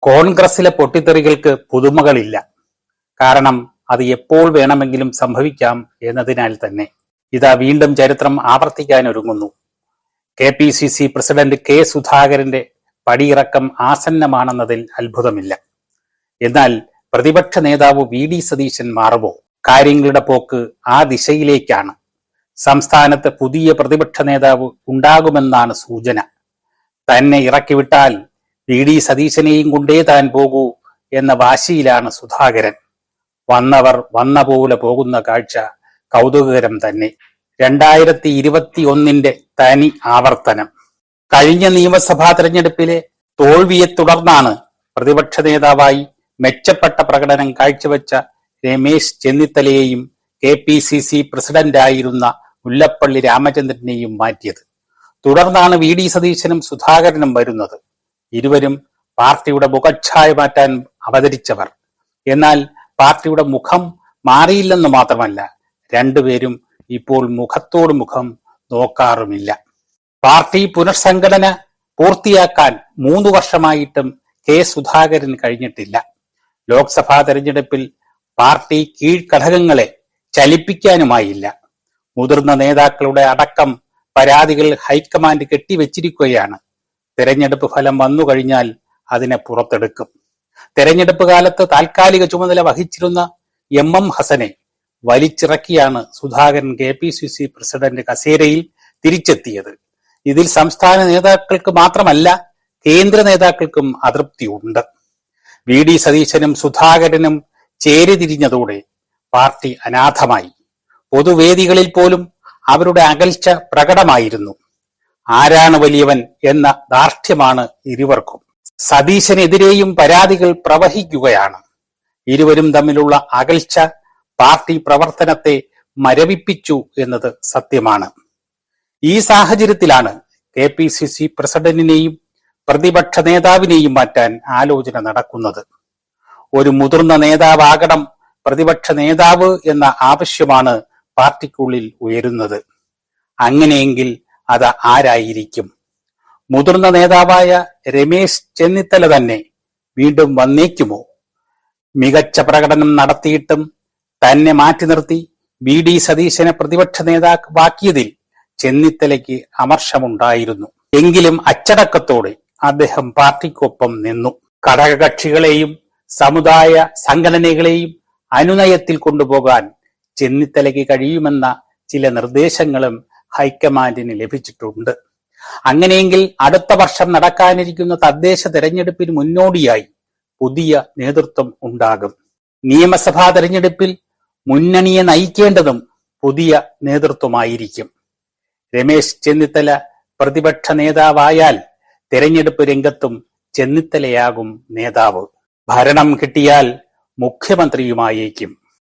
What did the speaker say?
കോൺഗ്രസിലെ പൊട്ടിത്തെറികൾക്ക് പുതുമകളില്ല. കാരണം അത് എപ്പോൾ വേണമെങ്കിലും സംഭവിക്കാം എന്നതിനാൽ തന്നെ. ഇതാ വീണ്ടും ചരിത്രം ആവർത്തിക്കാനൊരുങ്ങുന്നു. KPCC president K. സുധാകരന്റെ പടിയിറക്കം ആസന്നമാണെന്നതിൽ അത്ഭുതമില്ല. എന്നാൽ പ്രതിപക്ഷ നേതാവ് VD സതീശൻ മാറുമോ? കാര്യങ്ങളുടെ പോക്ക് ആ ദിശയിലേക്കാണ്. സംസ്ഥാനത്ത് പുതിയ പ്രതിപക്ഷ നേതാവ് ഉണ്ടാകുമെന്നാണ് സൂചന. തന്നെ ഇറക്കിവിട്ടാൽ VD സതീശനെയും കൊണ്ടേ താൻ പോകൂ എന്ന വാശിയിലാണ് സുധാകരൻ. വന്നവർ വന്ന പോലെ പോകുന്ന കാഴ്ച കൗതുകകരം തന്നെ. 2021 തനി ആവർത്തനം. കഴിഞ്ഞ നിയമസഭാ തെരഞ്ഞെടുപ്പിലെ തോൽവിയെ തുടർന്നാണ് പ്രതിപക്ഷ നേതാവായി മെച്ചപ്പെട്ട പ്രകടനം കാഴ്ചവെച്ച രമേശ് ചെന്നിത്തലയെയും KPCC പ്രസിഡന്റായിരുന്ന മുല്ലപ്പള്ളി രാമചന്ദ്രനെയും മാറ്റിയത്. തുടർന്നാണ് VD സതീശനും സുധാകരനും വരുന്നത്. ഇരുവരും പാർട്ടിയുടെ മുഖച്ഛായ മാറ്റാൻ അവതരിച്ചവർ. എന്നാൽ പാർട്ടിയുടെ മുഖം മാറിയില്ലെന്ന് മാത്രമല്ല, രണ്ടുപേരും ഇപ്പോൾ മുഖത്തോട് മുഖം നോക്കാറുമില്ല. പാർട്ടി പുനഃസംഘടന പൂർത്തിയാക്കാൻ 3 വർഷമായിട്ടും K. സുധാകരൻ കഴിഞ്ഞിട്ടില്ല. ലോക്സഭാ തെരഞ്ഞെടുപ്പിൽ പാർട്ടി കീഴ്ഘടകങ്ങളെ ചലിപ്പിക്കാനുമായില്ല. മുതിർന്ന നേതാക്കളുടെ അടക്കം പരാതികൾ ഹൈക്കമാൻഡ് കെട്ടിവെച്ചിരിക്കുകയാണ്. തെരഞ്ഞെടുപ്പ് ഫലം വന്നു കഴിഞ്ഞാൽ അതിനെ പുറത്തെടുക്കും. തെരഞ്ഞെടുപ്പ് കാലത്ത് താൽക്കാലിക ചുമതല വഹിച്ചിരുന്ന MM ഹസനെ വലിച്ചിറക്കിയാണ് സുധാകരൻ KPCC പ്രസിഡന്റ് കസേരയിൽ തിരിച്ചെത്തിയത്. ഇതിൽ സംസ്ഥാന നേതാക്കൾക്ക് മാത്രമല്ല, കേന്ദ്ര നേതാക്കൾക്കും അതൃപ്തിയുണ്ട്. VD സതീശനും സുധാകരനും ചേരിതിരിഞ്ഞതോടെ പാർട്ടി അനാഥമായി. പൊതുവേദികളിൽ പോലും അവരുടെ അകൽച്ച പ്രകടമായിരുന്നു. ആരാണ് വലിയവൻ എന്ന ധാർഷ്ട്യമാണ് ഇരുവർക്കും. സതീശനെതിരെയും പരാതികൾ പ്രവഹിക്കുകയാണ്. ഇരുവരും തമ്മിലുള്ള അകൽച്ച പാർട്ടി പ്രവർത്തനത്തെ മരവിപ്പിച്ചു എന്നത് സത്യമാണ്. ഈ സാഹചര്യത്തിലാണ് KPCC പ്രസിഡന്റിനെയും പ്രതിപക്ഷ നേതാവിനെയും മാറ്റാൻ ആലോചന നടക്കുന്നത്. ഒരു മുതിർന്ന നേതാവാകണം പ്രതിപക്ഷ നേതാവ് എന്ന ആവശ്യമാണ് പാർട്ടിക്കുള്ളിൽ ഉയരുന്നത്. അങ്ങനെയെങ്കിൽ അത് ആരായിരിക്കും? മുതിർന്ന നേതാവായ രമേശ് ചെന്നിത്തല തന്നെ വീണ്ടും വന്നേക്കുമോ? മികച്ച പ്രകടനം നടത്തിയിട്ടും തന്നെ മാറ്റി നിർത്തി VD സതീശനെ പ്രതിപക്ഷ നേതാവാക്കിയതിൽ ചെന്നിത്തലയ്ക്ക് അമർഷമുണ്ടായിരുന്നു. എങ്കിലും അച്ചടക്കത്തോടെ അദ്ദേഹം പാർട്ടിക്കൊപ്പം നിന്നു. ഘടകകക്ഷികളെയും സമുദായ സംഘടനകളെയും അനുനയത്തിൽ കൊണ്ടുപോകാൻ ചെന്നിത്തലയ്ക്ക് കഴിയുമെന്ന ചില നിർദ്ദേശങ്ങളും ഹൈക്കമാൻഡിന് ലഭിച്ചിട്ടുണ്ട്. അങ്ങനെയെങ്കിൽ അടുത്ത വർഷം നടക്കാനിരിക്കുന്ന തദ്ദേശ തെരഞ്ഞെടുപ്പിന് മുന്നോടിയായി പുതിയ നേതൃത്വം ഉണ്ടാകും. നിയമസഭാ തെരഞ്ഞെടുപ്പിൽ മുന്നണിയെ നയിക്കേണ്ടതും പുതിയ നേതൃത്വമായിരിക്കും. രമേശ് ചെന്നിത്തല പ്രതിപക്ഷ നേതാവായാൽ തെരഞ്ഞെടുപ്പ് രംഗത്തും ചെന്നിത്തലയാകും നേതാവ്. ഭരണം കിട്ടിയാൽ മുഖ്യമന്ത്രിയുമായേക്കും.